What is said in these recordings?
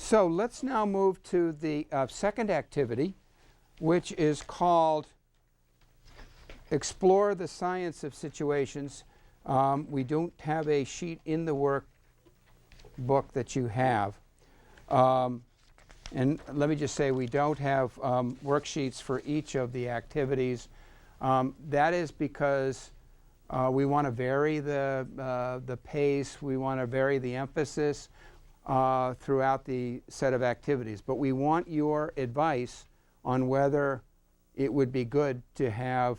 So let's now move to the second activity, which is called Explore the Science of Situations. We don't have a sheet in the workbook that you have. And let me just say, we don't have worksheets for each of the activities. That is because we want to vary the pace, we want to vary the emphasis throughout the set of activities. But we want your advice on whether it would be good to have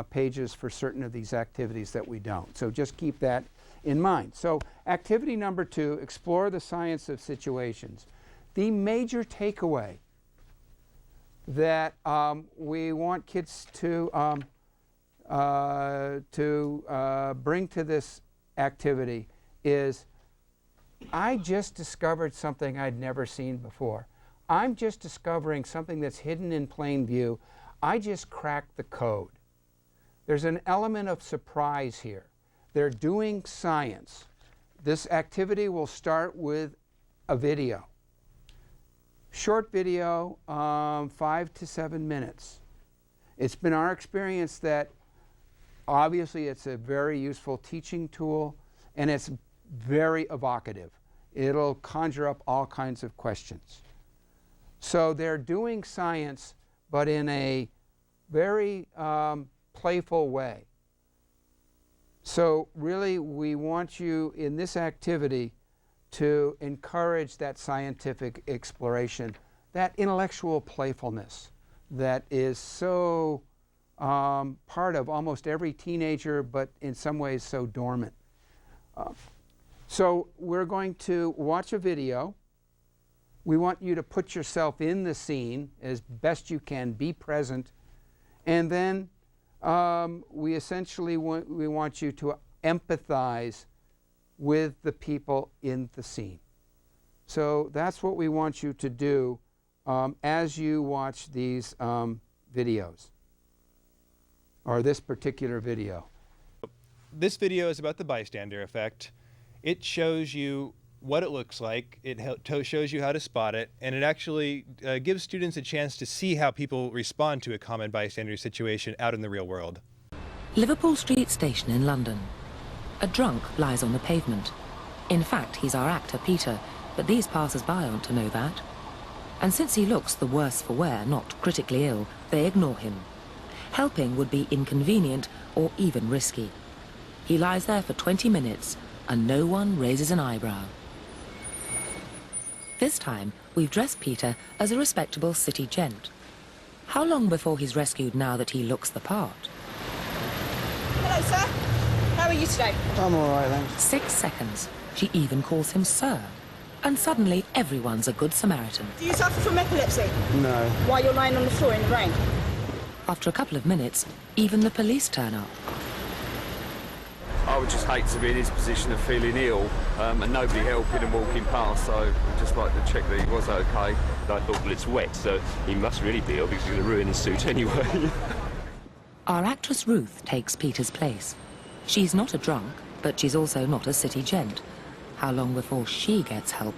pages for certain of these activities that we don't. So just keep that in mind. So activity number 2, explore the science of situations. The major takeaway that we want kids to bring to this activity is, I just discovered something I'd never seen before. I'm just discovering something that's hidden in plain view. I just cracked the code. There's an element of surprise here. They're doing science. This activity will start with a video. Short video, 5 to 7 minutes. It's been our experience that obviously it's a very useful teaching tool, and it's very evocative. It'll conjure up all kinds of questions. So they're doing science, but in a very playful way. So really, we want you in this activity to encourage that scientific exploration, that intellectual playfulness that is so part of almost every teenager, but in some ways so dormant. So we're going to watch a video. We want you to put yourself in the scene as best you can, be present, and then we essentially want you to empathize with the people in the scene. So that's what we want you to do as you watch these videos, or this particular video. This video is about the bystander effect. It shows you what it looks like, it shows you how to spot it, and it actually gives students a chance to see how people respond to a common bystander situation out in the real world. Liverpool Street Station in London. A drunk lies on the pavement. In fact, he's our actor, Peter, but these passers-by aren't to know that. And since he looks the worse for wear, not critically ill, they ignore him. Helping would be inconvenient or even risky. He lies there for 20 minutes, and no one raises an eyebrow. This time, we've dressed Peter as a respectable city gent. How long before he's rescued now that he looks the part? Hello, sir. How are you today? I'm all right, thanks. 6 seconds. She even calls him sir. And suddenly, everyone's a good Samaritan. Do you suffer from epilepsy? No. While you're lying on the floor in the rain? After a couple of minutes, even the police turn up. I would just hate to be in his position of feeling ill and nobody helping and walking past, so I'd just like to check that he was okay. I thought, well, it's wet, so he must really be ill because he's going to ruin his suit anyway. Our actress Ruth takes Peter's place. She's not a drunk, but she's also not a city gent. How long before she gets help?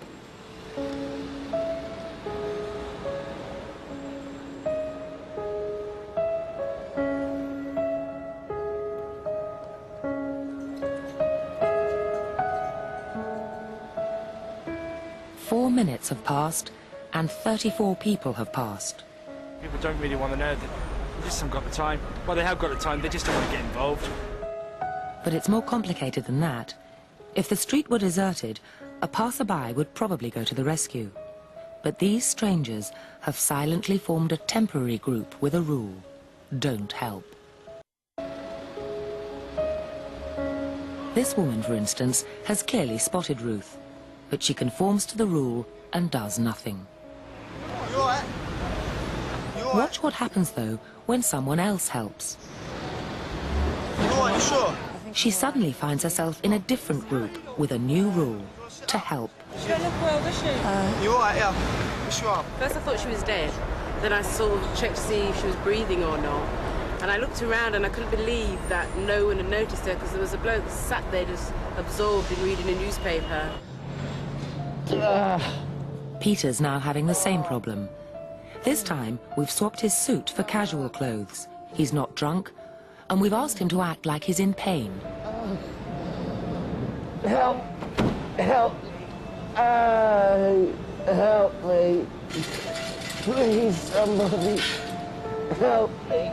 Four minutes have passed, and 34 people have passed. People don't really want to know that they just haven't got the time. Well, they have got the time, they just don't want to get involved. But it's more complicated than that. If the street were deserted, a passerby would probably go to the rescue. But these strangers have silently formed a temporary group with a rule: don't help. This woman, for instance, has clearly spotted Ruth, but she conforms to the rule and does nothing. You all right? You all right? Watch what happens, though, when someone else helps. You all right? You sure? She suddenly finds herself in a different group with a new rule: to help. She don't look well, does she? You all right, yeah? You sure? First I thought she was dead. Then I sort of checked to see if she was breathing or not. And I looked around and I couldn't believe that no one had noticed her, because there was a bloke sat there just absorbed in reading a newspaper. Peter's now having the same problem. This time, we've swapped his suit for casual clothes. He's not drunk, and we've asked him to act like he's in pain. Help! Help! Help me! Please, somebody! Help me!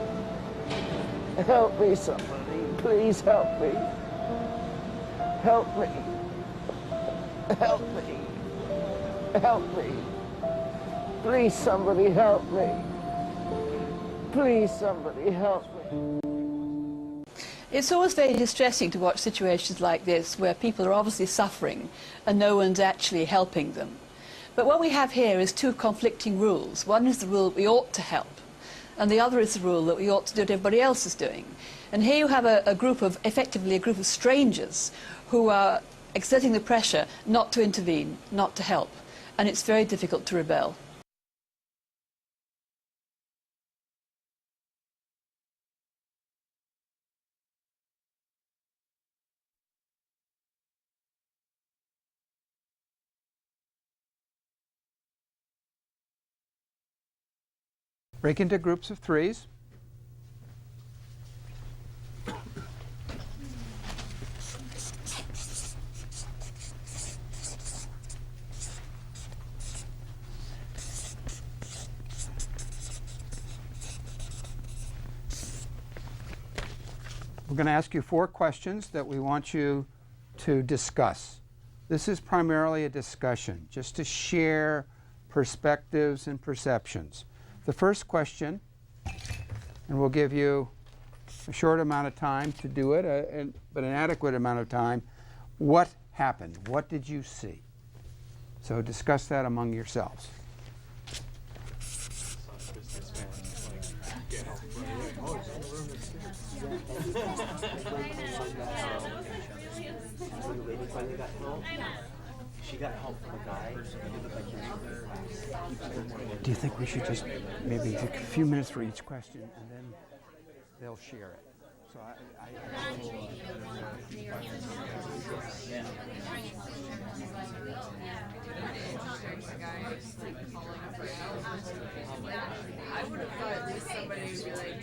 Help me, somebody! Please help me! Help me! Help me! Help me! Please, somebody help me! Please, somebody help me! It's always very distressing to watch situations like this where people are obviously suffering and no one's actually helping them. But what we have here is two conflicting rules. One is the rule that we ought to help, and the other is the rule that we ought to do what everybody else is doing. And here you have effectively a group of strangers who are exerting the pressure not to intervene, not to help. And it's very difficult to rebel. Break into groups of threes. We're going to ask you 4 questions that we want you to discuss. This is primarily a discussion, just to share perspectives and perceptions. The first question, and we'll give you a short amount of time to do it, but an adequate amount of time. What happened? What did you see? So discuss that among yourselves. She got help from a guy. Do you think we should just maybe take a few minutes for each question and then they'll share it? So I would have thought at least somebody would be like,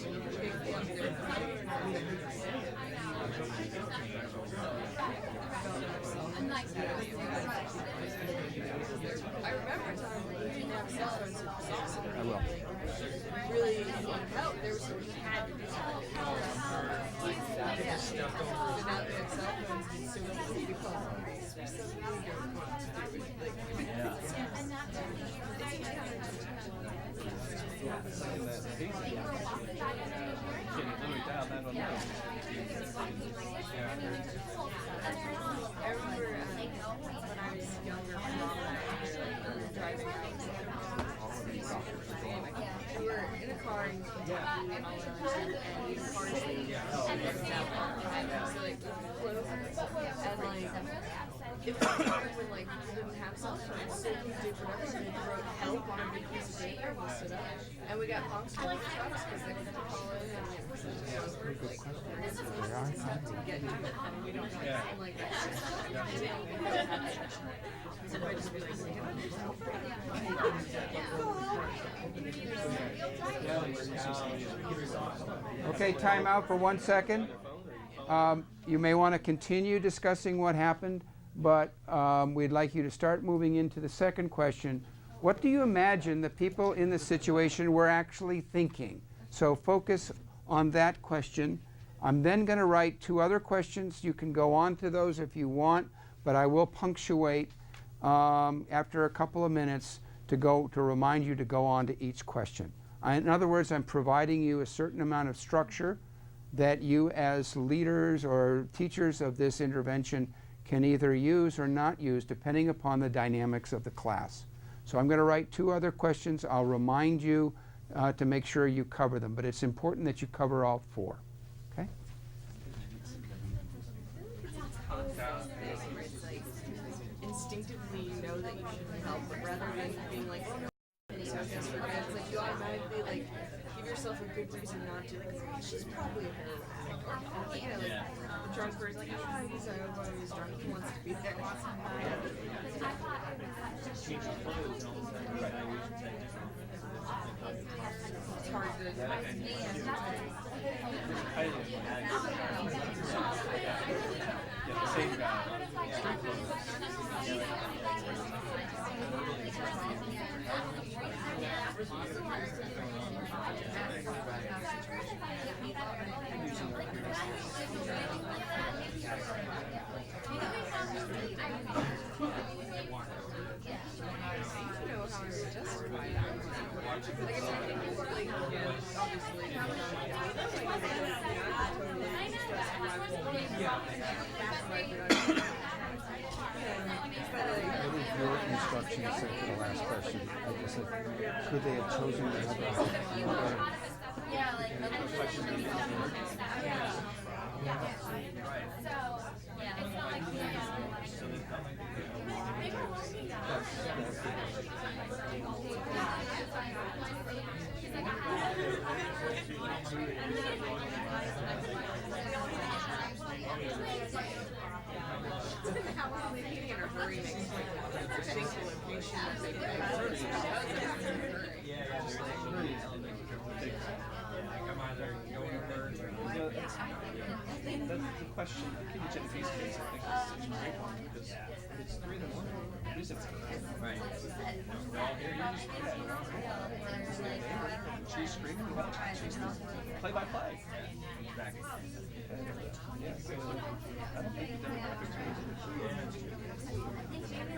pick up their I remember a time when we didn't have cell phones and it was awesome. I will. Really helped. There was someone who had to do something. But now they have cell phones and so many people call police. We're so eager to do it. I remember when I was younger, my mom and I were driving around we were in a car in Kentucky and the car is like closers and like it was a time when like people didn't have cell phones, so we did whatever and they wrote help on a big piece of paper and we stood up and we got honks from the trucks because they couldn't call in and it was such a buzzword like there is to get to it and we don't know anything like that. So I just realized Okay, time out for 1 second. You may want to continue discussing what happened, but we'd like you to start moving into the second question. What do you imagine the people in the situation were actually thinking? So focus on that question. I'm then going to write 2 other questions. You can go on to those if you want, but I will punctuate after a couple of minutes to remind you to go on to each question. In other words, I'm providing you a certain amount of structure that you as leaders or teachers of this intervention can either use or not use depending upon the dynamics of the class. So I'm going to write 2 other questions. I'll remind you to make sure you cover them, but it's important that you cover all 4. Okay? Instinctively you know that you shouldn't help, but rather than being like, it's like you automatically like give yourself a good reason not to. Like, she's probably a heroin addict. Or, you know, like, a drunk person, like, oh, he's drunk, he wants to be there. It's hard to Your instructions said for the last question, I just said, could they have chosen another? That's the question. The Kitty Genovese case, I think, is a great one because it's 3 to 1. At least it's right. We're all here. She's screaming. She's play by play. Exactly. Yeah, so I don't think the demographics are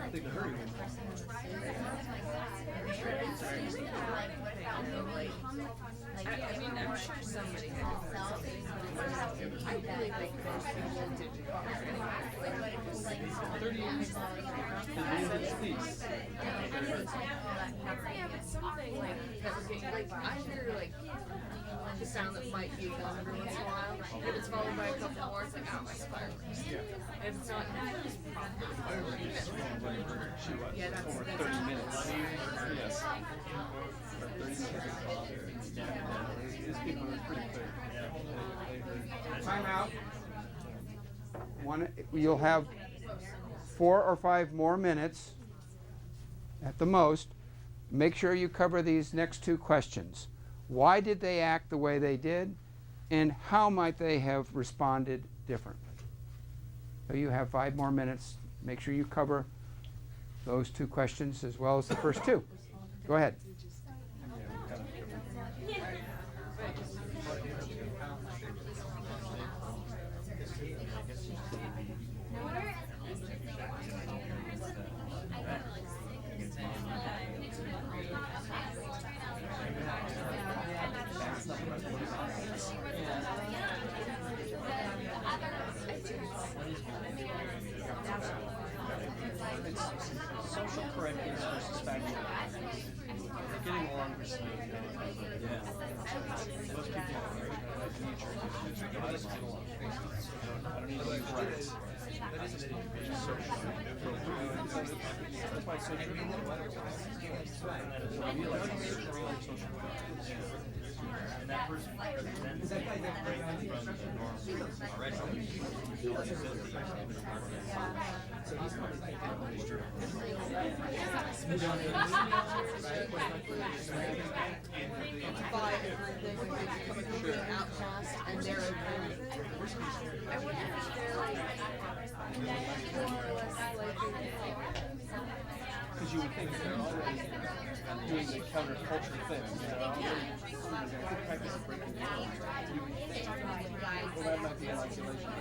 I think the hurry I mean, I'm sure somebody had I really think most people did it anyway. 30 years. Yeah, but something like that was getting, like, I hear, like, the sound that might be done every once in a while. If it's followed by a couple more, it's like, oh, my spider. If it's not, yeah, that's over 30 minutes. Yes. 30 seconds. These people are pretty quick. Time out. You'll have 4 or 5 more minutes at the most. Make sure you cover these next 2 questions. Why did they act the way they did, and how might they have responded differently? So you have 5 more minutes. Make sure you cover those 2 questions as well as the first 2. Go ahead. Social correctness versus factual correctness. Getting along with most people I don't need to use rights. That's why it's so true. And that person represents the break from the norm already. So he's probably thinking of this true. Outcast and they're okay. I wonder if they're like more or less like. Because you would think they're already doing the counterculture thing. They're already practice of breaking the law. You would think, well, that might be an isolation.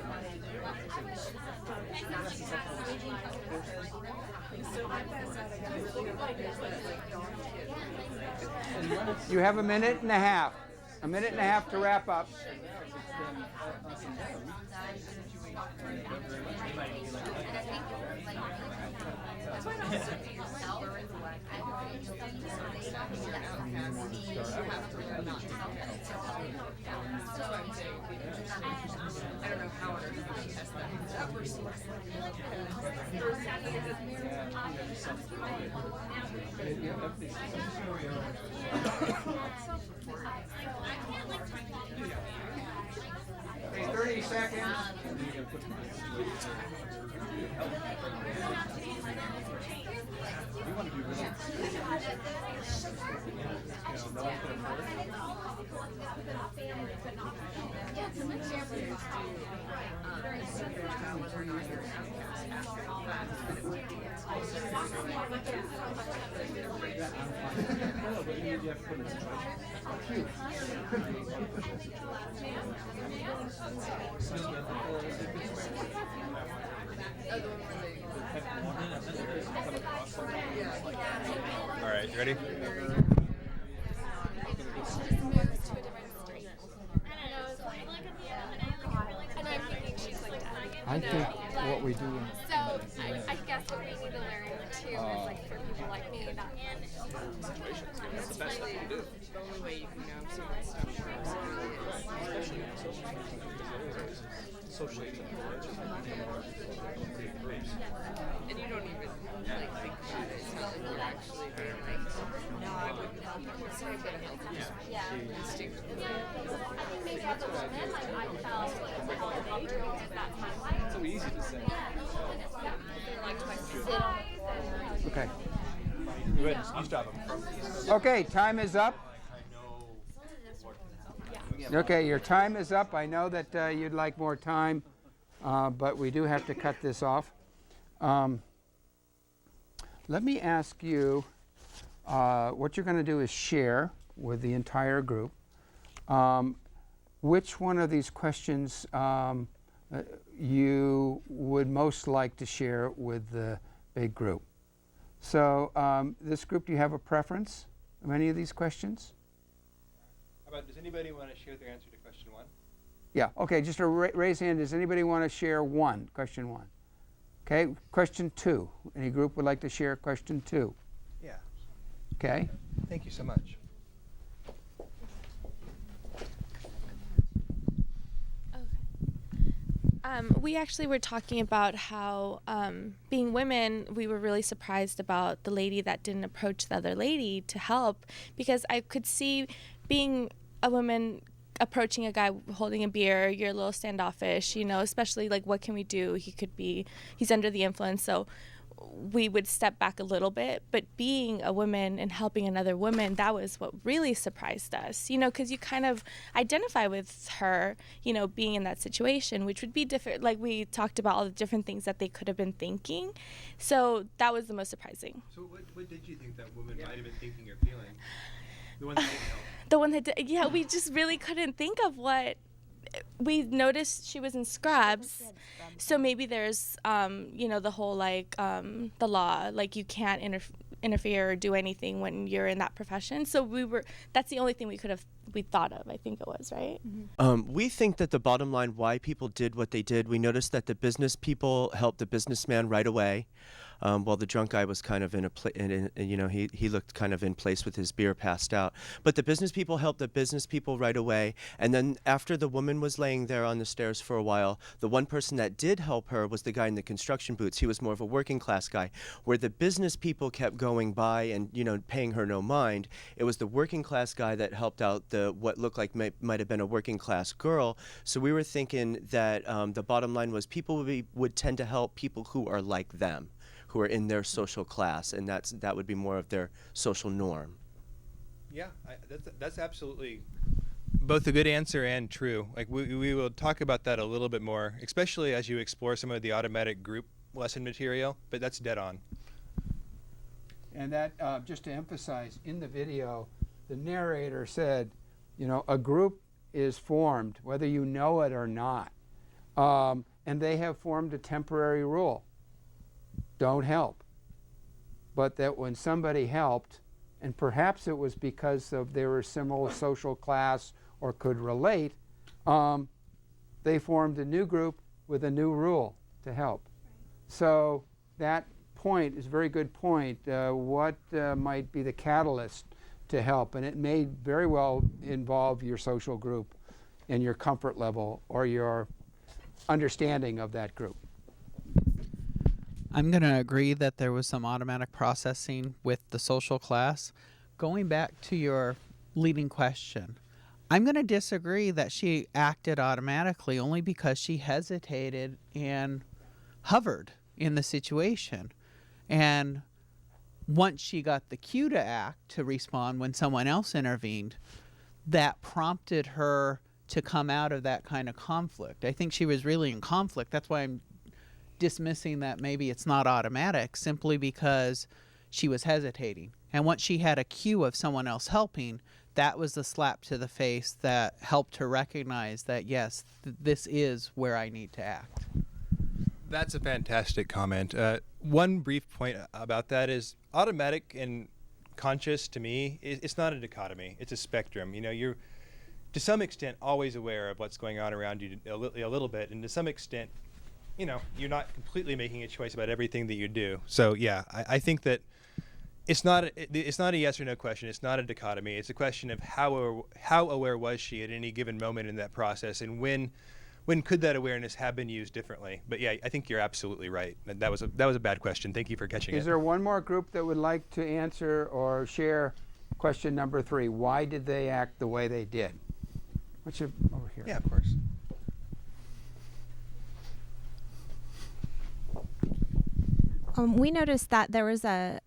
You have a minute and a half. A minute and a half to wrap up. I don't know how on earth to test that. That person Okay, 30 seconds. You want to do really, no one can afford it. No, but you have to put it in a situation. All right, you ready? I think what we do. So I guess what we need to learn too is like for people like me that That's the best thing to do. The only way you can know some of that stuff. Especially in socially And you don't even like think about it. It's not like you're actually being like, no, I wouldn't help them. It's not gonna help them. yeah. Instinctively. I think maybe as a woman, like I felt like validated at that time. Like, It's so easy to say. they're like my size. Okay. Go ahead, you stop him. Okay, time is up. Okay, your time is up. I know that you'd like more time, but we do have to cut this off. Let me ask you, what you're going to do is share with the entire group. Which one of these questions you would most like to share with the big group? So this group, do you have a preference of any of these questions? How about, does anybody want to share their answer to question 1? Yeah, okay, just a raise hand. Does anybody want to share question 1? Okay, question 2. Any group would like to share question 2? Yeah. Okay. Thank you so much. We actually were talking about how, being women, we were really surprised about the lady that didn't approach the other lady to help, because I could see being a woman approaching a guy holding a beer, you're a little standoffish, you know, especially like, what can we do? He's under the influence, so we would step back a little bit. But being a woman and helping another woman, that was what really surprised us, you know, because you kind of identify with her, you know, being in that situation, which would be different. Like, we talked about all the different things that they could have been thinking. So that was the most surprising. So what did you think that woman might have been thinking or feeling? The one that didn't help? The one that did, yeah, we just really couldn't think of what. We noticed she was in scrubs, so maybe there's, you know, the whole, like, the law, like, you can't interfere or do anything when you're in that profession. So that's the only thing we thought of, I think it was, right? Mm-hmm. We think that the bottom line why people did what they did, we noticed that the business people helped the businessman right away. While the drunk guy was kind of you know, he looked kind of in place with his beer passed out. But the business people helped the business people right away. And then after the woman was laying there on the stairs for a while, the one person that did help her was the guy in the construction boots. He was more of a working class guy. Where the business people kept going by and, you know, paying her no mind, it was the working class guy that helped out what looked like might have been a working class girl. So we were thinking that the bottom line was people would tend to help people who are like them, who are in their social class, and that would be more of their social norm. Yeah, that's absolutely both a good answer and true. Like, we will talk about that a little bit more, especially as you explore some of the automatic group lesson material, but that's dead on. And that, just to emphasize, in the video, the narrator said, you know, a group is formed, whether you know it or not, and they have formed a temporary rule. Don't help. But that when somebody helped, and perhaps it was because they were similar social class or could relate, they formed a new group with a new rule to help. So that point is a very good point. What might be the catalyst to help? And it may very well involve your social group and your comfort level or your understanding of that group. I'm going to agree that there was some automatic processing with the social class. Going back to your leading question, I'm going to disagree that she acted automatically only because she hesitated and hovered in the situation. And once she got the cue to act, to respond when someone else intervened, that prompted her to come out of that kind of conflict. I think she was really in conflict. That's why I'm dismissing that maybe it's not automatic, simply because she was hesitating. And once she had a cue of someone else helping, that was the slap to the face that helped her recognize that, yes, this is where I need to act. That's a fantastic comment. One brief point about that is automatic and conscious, to me, it's not a dichotomy. It's a spectrum. You know, you're to some extent always aware of what's going on around you a little bit, and to some extent, you know, you're not completely making a choice about everything that you do. So yeah, I think that it's not a yes or no question. It's not a dichotomy. It's a question of how aware was she at any given moment in that process, and when could that awareness have been used differently? But yeah, I think you're absolutely right. That was a bad question. Thank you for catching it. Is there one more group that would like to answer or share question number 3? Why did they act the way they did? What's your over here? Yeah, of course. We noticed that there was a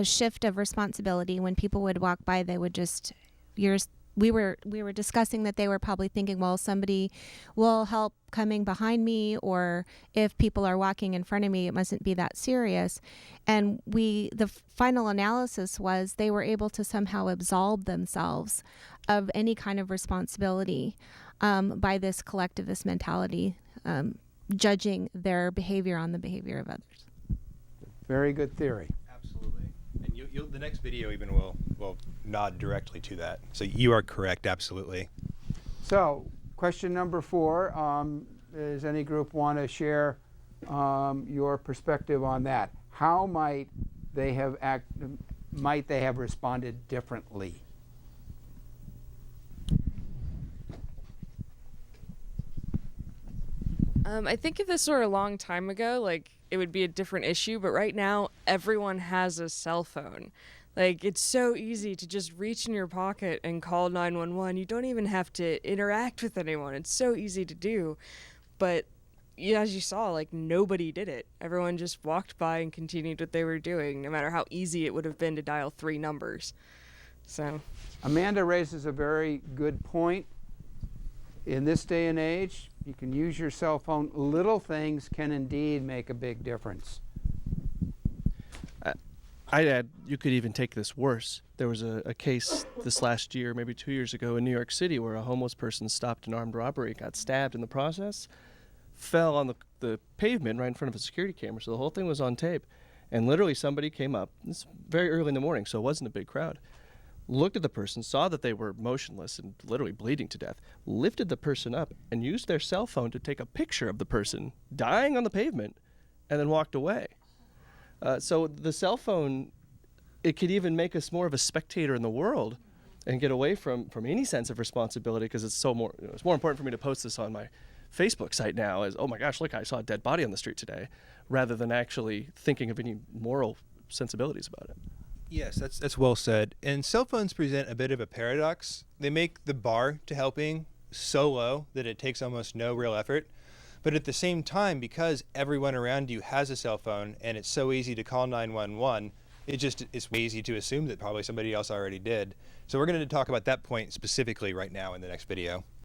shift of responsibility. When people would walk by, they would just, we were discussing that they were probably thinking, well, somebody will help coming behind me, or if people are walking in front of me, it mustn't be that serious. And the final analysis was they were able to somehow absolve themselves of any kind of responsibility by this collectivist mentality, judging their behavior on the behavior of others. Very good theory. Absolutely. And the next video even will nod directly to that. So you are correct, absolutely. So, question number 4, does any group want to share your perspective on that? How might they have responded differently? I think if this were a long time ago, like, it would be a different issue, but right now everyone has a cell phone. Like, it's so easy to just reach in your pocket and call 911. You don't even have to interact with anyone. It's so easy to do. But as you saw, like, nobody did it. Everyone just walked by and continued what they were doing, no matter how easy it would have been to dial 3 numbers. So Amanda raises a very good point. In this day and age, you can use your cell phone. Little things can indeed make a big difference. I'd add, you could even take this worse. There was a case this last year, maybe 2 years ago, in New York City where a homeless person stopped an armed robbery, got stabbed in the process, fell on the pavement right in front of a security camera, so the whole thing was on tape. And literally somebody came up, it's very early in the morning, so it wasn't a big crowd, looked at the person, saw that they were motionless and literally bleeding to death, lifted the person up and used their cell phone to take a picture of the person dying on the pavement, and then walked away. So the cell phone, it could even make us more of a spectator in the world and get away from any sense of responsibility, because it's more important for me to post this on my Facebook site now as, oh my gosh, look, I saw a dead body on the street today, rather than actually thinking of any moral sensibilities about it. Yes, that's well said. And cell phones present a bit of a paradox. They make the bar to helping so low that it takes almost no real effort. But at the same time, because everyone around you has a cell phone and it's so easy to call 911, it's way easy to assume that probably somebody else already did. So we're going to talk about that point specifically right now in the next video.